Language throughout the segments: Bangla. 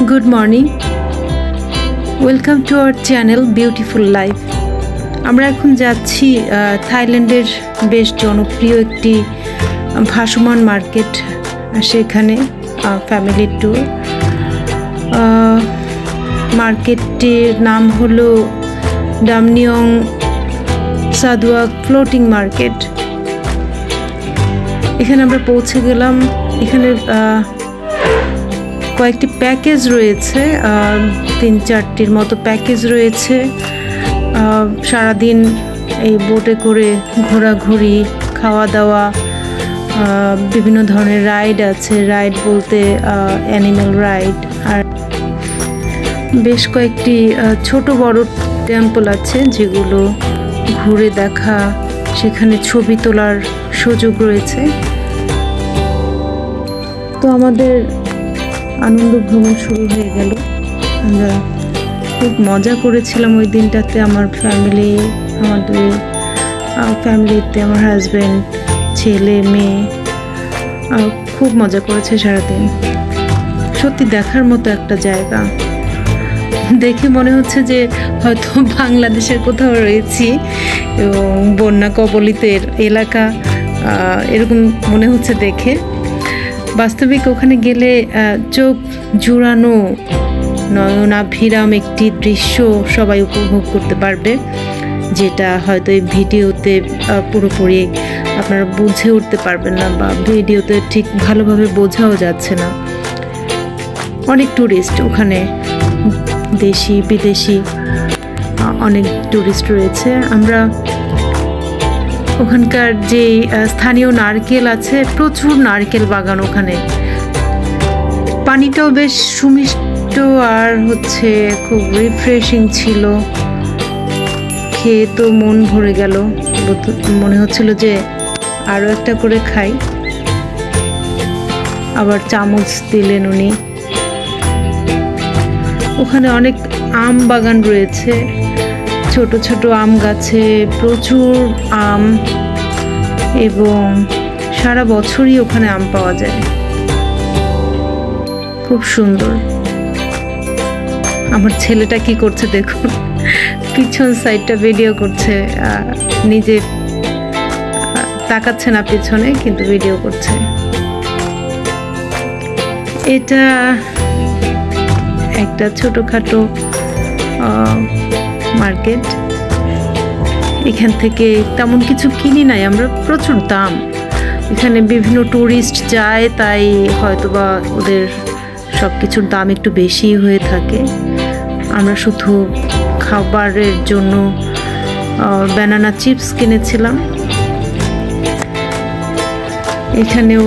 Good morning. Welcome to our channel Beautiful Life. আমরা এখন যাচ্ছি থাইল্যান্ডের বেশ জনপ্রিয় একটি ভাসমান মার্কেট, সেখানে ফ্যামিলি ট্যুর। মার্কেটটির নাম হলো ডামনিয়ং সাদুয়া ফ্লোটিং মার্কেট। এখানে আমরা পৌঁছে গেলাম। এখানে কয়েকটি প্যাকেজ রয়েছে, 3-4টির মতো প্যাকেজ রয়েছে। সারাদিন এই বোটে করে ঘোরাঘুরি, খাওয়া দাওয়া, বিভিন্ন ধরনের রাইড আছে। রাইড বলতে অ্যানিমেল রাইড, আর বেশ কয়েকটি ছোট বড় টেম্পল আছে যেগুলো ঘুরে দেখা, সেখানে ছবি তোলার সুযোগ রয়েছে। তো আমাদের আনন্দ ভ্রমণ শুরু হয়ে গেল। আমরা খুব মজা করেছিলাম ওই দিনটাতে। আমার ফ্যামিলিতে আমার হাজব্যান্ড, ছেলে, মেয়ে খুব মজা করেছে সারাদিন। সত্যি দেখার মতো একটা জায়গা। দেখে মনে হচ্ছে যে হয়তো বাংলাদেশের কোথাও রয়েছি এবং বন্যা কবলিত এলাকা, এরকম মনে হচ্ছে দেখে। বাস্তবিক ওখানে গেলে চোখ জুড়ানো, নয়নাভিরাম একটি দৃশ্য সবাই উপভোগ করতে পারবে, যেটা হয়তো এই ভিডিওতে পুরোপুরি আপনারা বুঝে উঠতে পারবেন না, বা ভিডিওতে ঠিক ভালোভাবে বোঝাও যাচ্ছে না। অনেক ট্যুরিস্ট ওখানে, দেশি বিদেশি অনেক ট্যুরিস্ট রয়েছে। আমরা ওখানকার যে স্থানীয় নারকেল আছে, প্রচুর নারকেল বাগান ওখানে। পানিটাও বেশ সুমিষ্ট আর খুব রিফ্রেশিং ছিল। খেয়ে তো মন ভরে গেল, মনে হচ্ছিল যে আরও একটা করে খাই। আবার চামচ দিলেন উনি। ওখানে অনেক আম বাগান রয়েছে, ছোট ছোট আম গাছে প্রচুর আম, এবং সারা বছরই ওখানে আম পাওয়া যায়। খুব সুন্দর। আমার ছেলেটা কি করছে দেখুন, পিছন সাইডটা ভিডিও করছে, নিজে তাকাচ্ছে না পিছনে, কিন্তু ভিডিও করছে। এটা একটা ছোটখাটো মার্কেট। এখান থেকে তেমন কিছু কিনি নাই আমরা, প্রচুর দাম। এখানে বিভিন্ন ট্যুরিস্ট যায়, তাই হয়তোবা ওদের সব কিছুর দাম একটু বেশি হয়ে থাকে। আমরা শুধু খাবারের জন্য ব্যানানা চিপস কিনেছিলাম। এখানেও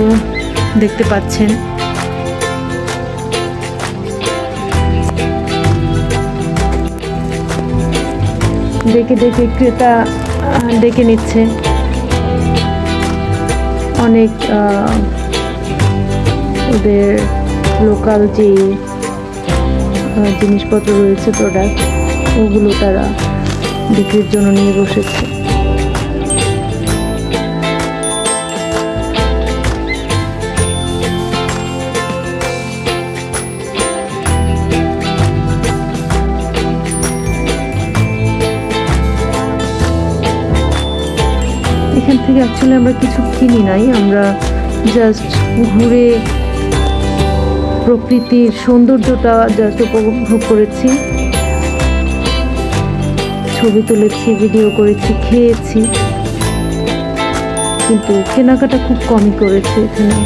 দেখতে পাচ্ছেন দেখে দেখে ক্রেতা ডেকে নিচ্ছে। অনেক ওদের লোকাল যে জিনিসপত্র রয়েছে, প্রোডাক্ট, ওগুলো তারা বিক্রির জন্য নিয়ে বসেছে। এখান থেকে অ্যাকচুয়ালি আমরা কিছু কিনি নাই, আমরা জাস্ট ঘুরে প্রকৃতির সৌন্দর্যটা জাস্ট উপভোগ করেছি, ছবি তুলেছি, ভিডিও করেছি, খেয়েছি, কিন্তু কেনাকাটা খুব কমই করেছি এখানে।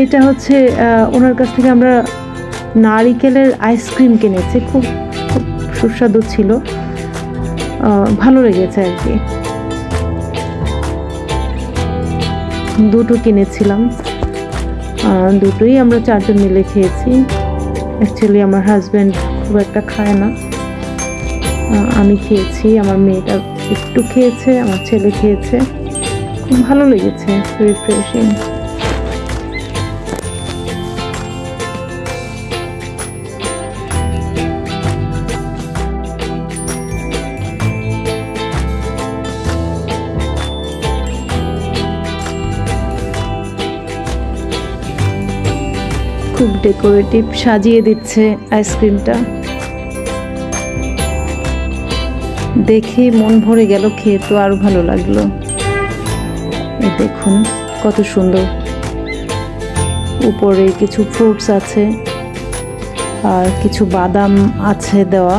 এটা হচ্ছে ওনার কাছ থেকে আমরা নারিকেলের আইসক্রিম কিনেছি, খুব খুব সুস্বাদু ছিল, ভালো লেগেছে আর কি। দুটো কিনেছিলাম, দুটোই আমরা 4 জন মিলে খেয়েছি। অ্যাকচুয়ালি আমার হাজব্যান্ড খুব একটা খায় না, আমি খেয়েছি, আমার মেয়েটা একটু খেয়েছে, আমার ছেলে খেয়েছে, খুব ভালো লেগেছে, রিফ্রেশিং। খুব ডেকোরেটিভ সাজিয়ে দিচ্ছে আইসক্রিমটা, দেখে মন ভরে গেল, খেয়ে তো আরো ভালো লাগলো। এই দেখুন কত সুন্দর, উপরে কিছু ফ্রুটস আছে আর কিছু বাদাম আছে দেওয়া।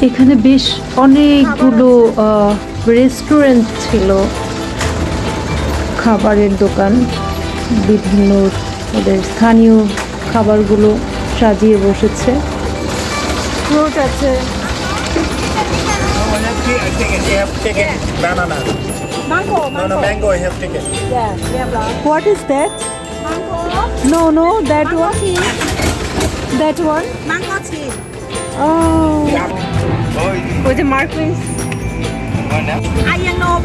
এখানে বেশ অনেকগুলো রেস্টুরেন্ট ছিল, খাবারের দোকান, বিভিন্ন ওদের স্থানীয় খাবারগুলো সাজিয়ে বসেছে, ফ্রুট আছে। Mango, I have taken. What is that? Mango. No, that Mango one. tea. That one. Mango tea. Oh. Oh, the Marquis. I know.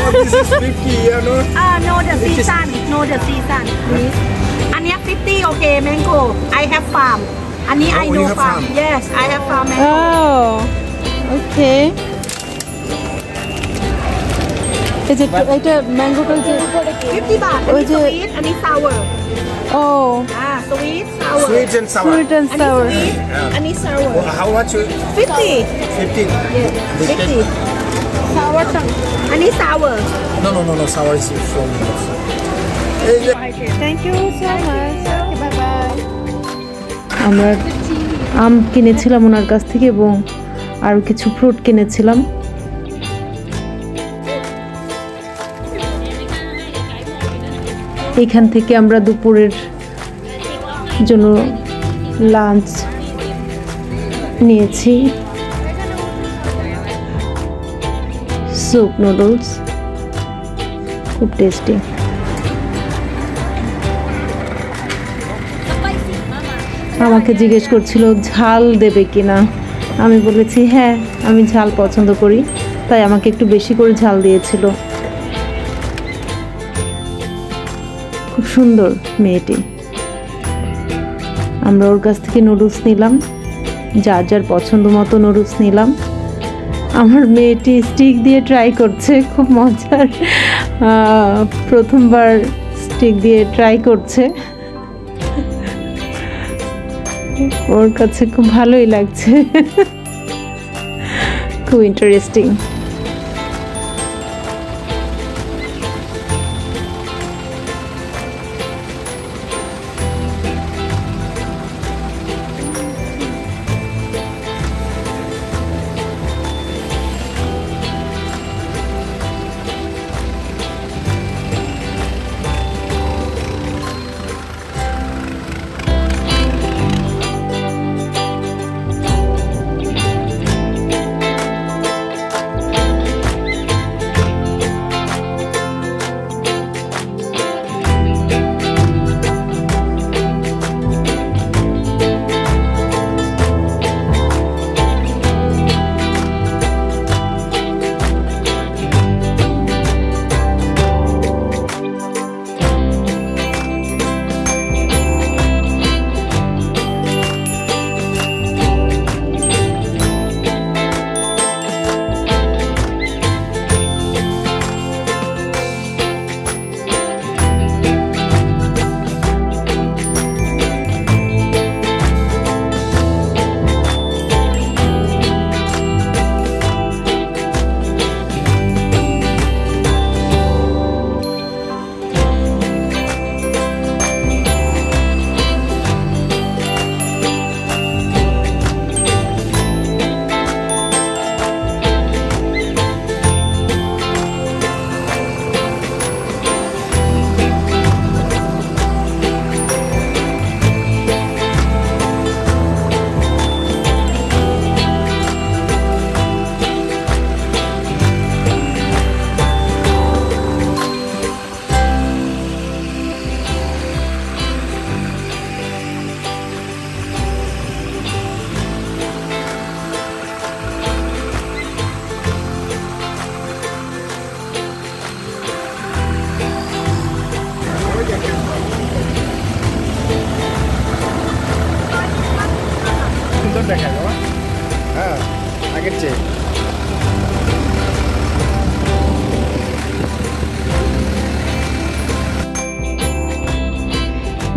oh, this is 50, you know. No, the season. No, the season. Please. And 50, okay, mango. I have farm. And Oh, I you know have farm. farm. Yes, I have farm mango. Oh. Okay. Is it mango? 50 baht. Oh, And sweet, and sour. Oh. Sweet, sour. Sweet and sour. Sweet and And sour. sweet, and sour. Oh, how much? 50. 15. Yes, 50. Sour. And sour. No. Sour is from. Thank you so much. Bye bye. আমরা আম কিনেছিলাম ওনার কাছ থেকে এবং আরো কিছু ফ্রুট কিনেছিলাম। এখান থেকে আমরা দুপুরের জন্য লাঞ্চ নিয়েছি, স্যুপ নুডলস, খুব টেস্টি। আমাকে জিজ্ঞেস করছিল ঝাল দেবে কিনা, আমি বলেছি হ্যাঁ আমি ঝাল পছন্দ করি, তাই আমাকে একটু বেশি করে ঝাল দিয়েছিল। খুব সুন্দর মেয়েটি। আমরা ওর কাছ থেকে নুডলস নিলাম, যার যার পছন্দ মতো নুডলস নিলাম। আমার মেয়েটি স্টিক দিয়ে ট্রাই করছে, খুব মজার, প্রথমবার স্টিক দিয়ে ট্রাই করছে, ওর কাছে খুব ভালোই লাগছে। খুব ইন্টারেস্টিং। দেখা যাবে হ্যাঁ আগের চেয়ে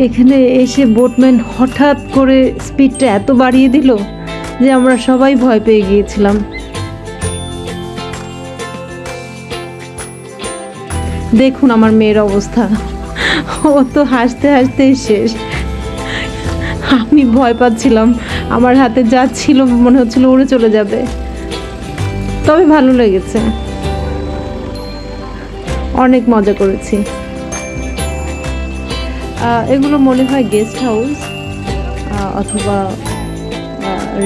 এখানে এসে বোটম্যান হঠাৎ করে স্পিডটা এত বাড়িয়ে দিল যে আমরা সবাই ভয় পেয়ে গিয়েছিলাম। দেখুন আমার মেয়ের অবস্থা, ও তো হাসতে হাসতে শেষ। আমি ভয় পাচ্ছিলাম, আমার হাতে যা ছিল মনে হচ্ছিল উড়ে চলে যাবে। তবে ভালো লেগেছে, অনেক মজা করেছি। এগুলো মনে হয় গেস্ট হাউস অথবা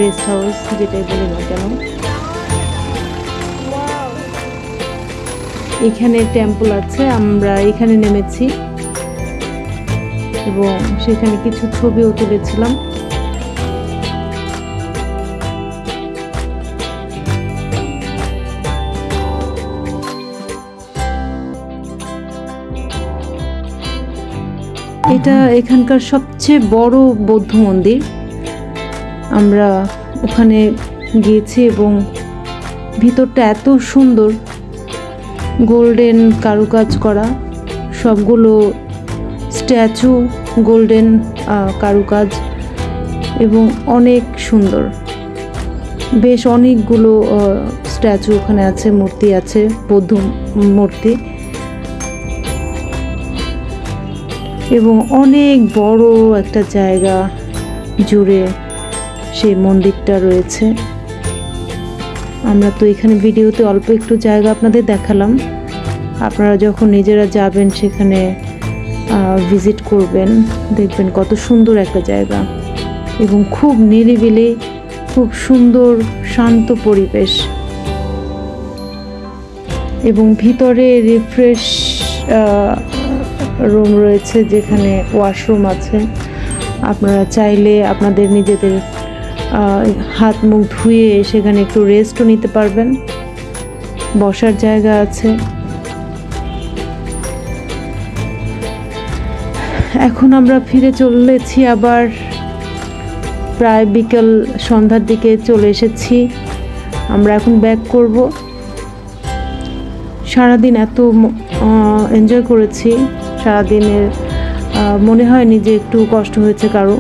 রেস্ট হাউস, যেটাই বলি না কেন। এখানে টেম্পল আছে, আমরা এখানে নেমেছি এবং সেখানে কিছু ছবিও তুলেছিলাম। এটা এখানকার সবচেয়ে বড় বৌদ্ধ মন্দির। আমরা ওখানে গিয়েছি এবং ভিতরটা এত সুন্দর, গোল্ডেন কারুকাজ করা, সবগুলো স্ট্যাচু গোল্ডেন কারুকাজ এবং অনেক সুন্দর। বেশ অনেকগুলো স্ট্যাচু ওখানে আছে, মূর্তি আছে, বৌদ্ধ মূর্তি, এবং অনেক বড় একটা জায়গা জুড়ে সেই মন্দিরটা রয়েছে। আমরা তো এখানে ভিডিওতে অল্প একটু জায়গা আপনাদের দেখালাম। আপনারা যখন নিজেরা যাবেন সেখানে ভিজিট করবেন, দেখবেন কত সুন্দর একটা জায়গা এবং খুব নিরিবিলি, খুব সুন্দর শান্ত পরিবেশ। এবং ভিতরে রিফ্রেশ রুম রয়েছে, যেখানে ওয়াশরুম আছে। আপনারা চাইলে আপনাদের নিজেদের হাত মুখ ধুয়ে সেখানে একটু রেস্টও নিতে পারবেন। বসার জায়গা আছে। এখন আমরা ফিরে চলেছি, আবার প্রায় বিকেল সন্ধ্যার দিকে চলে এসেছি। আমরা এখন ব্যাক করব। সারাদিন এত এনজয় করেছি, সারাদিনের মনে হয়নি যে একটু কষ্ট হয়েছে কারো।